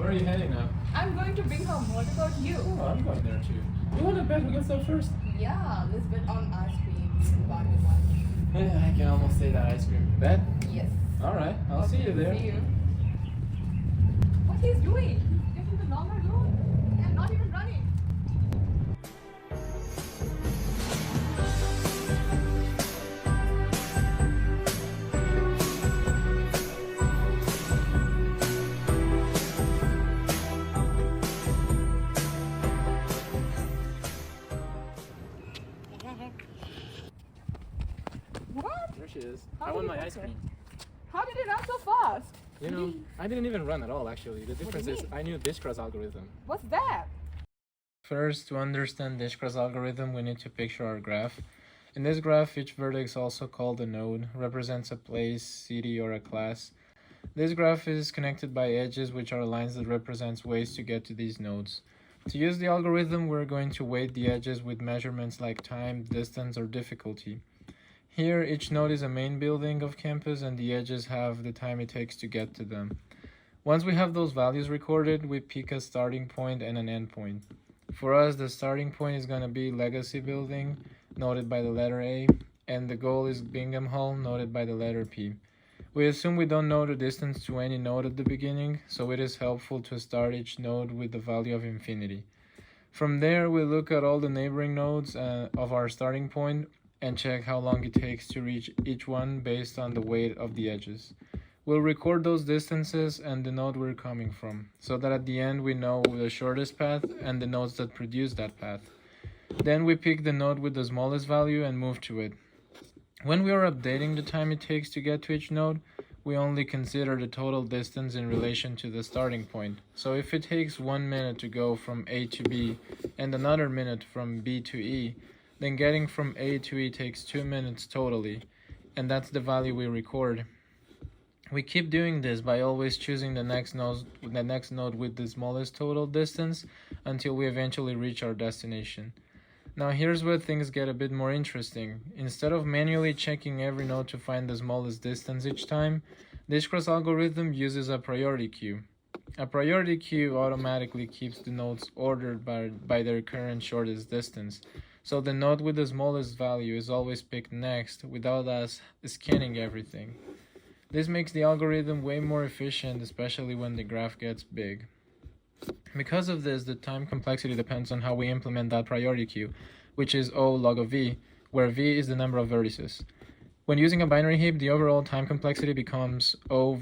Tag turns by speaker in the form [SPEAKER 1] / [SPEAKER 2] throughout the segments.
[SPEAKER 1] Where are you heading now?
[SPEAKER 2] I'm going to bring home. What about you?
[SPEAKER 1] Oh, I'm going there too. You want to bet who gets up first?
[SPEAKER 2] Yeah, let's bet on ice cream. You can buy me one.
[SPEAKER 1] I can almost say that ice cream. Bet?
[SPEAKER 2] Yes.
[SPEAKER 1] Alright, I'll see you there.
[SPEAKER 2] See you. What he's doing? He's taking the longer road and not even running. What?
[SPEAKER 1] There she is.
[SPEAKER 2] How
[SPEAKER 1] I
[SPEAKER 2] did
[SPEAKER 1] won
[SPEAKER 2] you
[SPEAKER 1] my
[SPEAKER 2] get
[SPEAKER 1] ice
[SPEAKER 2] her?
[SPEAKER 1] cream.
[SPEAKER 2] How did it run so fast?
[SPEAKER 1] You know, I didn't even run at all actually. The difference
[SPEAKER 2] you
[SPEAKER 1] is
[SPEAKER 2] mean?
[SPEAKER 1] I knew Dijkstra's algorithm.
[SPEAKER 2] What's that?
[SPEAKER 1] First, to understand Dijkstra's algorithm, we need to picture our graph. In this graph, each vertex, also called a node, represents a place, city, or a class. This graph is connected by edges, which are lines that represents ways to get to these nodes. To use the algorithm, we're going to weight the edges with measurements like time, distance, or difficulty. Here, each node is a main building of campus, and the edges have the time it takes to get to them. Once we have those values recorded, we pick a starting point and an end point. For us, the starting point is going to be Legacy Building, noted by the letter A, and the goal is Bingham Hall, noted by the letter P. We assume we don't know the distance to any node at the beginning, so it is helpful to start each node with the value of infinity. From there, we look at all the neighboring nodes of our starting point and check how long it takes to reach each one based on the weight of the edges. We'll record those distances and the node we're coming from, so that at the end we know the shortest path and the nodes that produce that path. Then we pick the node with the smallest value and move to it. When we are updating the time it takes to get to each node, we only consider the total distance in relation to the starting point. So if it takes 1 minute to go from A to B and another minute from B to E, then getting from A to E takes 2 minutes totally, and that's the value we record. We keep doing this by always choosing the next node with the smallest total distance until we eventually reach our destination. Now here's where things get a bit more interesting. Instead of manually checking every node to find the smallest distance each time, Dijkstra's algorithm uses a priority queue. A priority queue automatically keeps the nodes ordered by their current shortest distance, so the node with the smallest value is always picked next without us scanning everything. This makes the algorithm way more efficient, especially when the graph gets big. Because of this, the time complexity depends on how we implement that priority queue, which is O log of V, where V is the number of vertices. When using a binary heap, the overall time complexity becomes O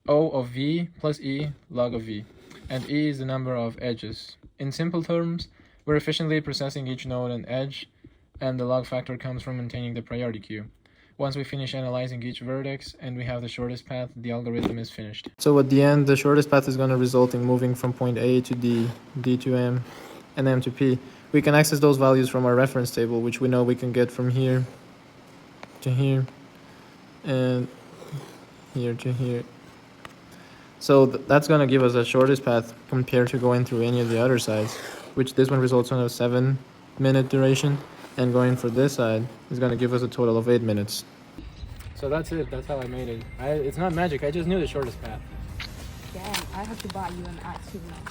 [SPEAKER 1] of V plus E log of V, and E is the number of edges. In simple terms, we're efficiently processing each node and edge, and the log factor comes from maintaining the priority queue. Once we finish analyzing each vertex and we have the shortest path, the algorithm is finished. So at the end, the shortest path is going to result in moving from point A to D, D to M, and M to P. We can access those values from our reference table, which we know we can get from here to here, and here to here. So that's going to give us the shortest path compared to going through any of the other sides, which this one results in a 7-minute duration. And going for this side is going to give us a total of 8 minutes. So that's it. That's how I made it. It's not magic. I just knew the shortest path.
[SPEAKER 2] Damn, I have to buy you an ice cream now.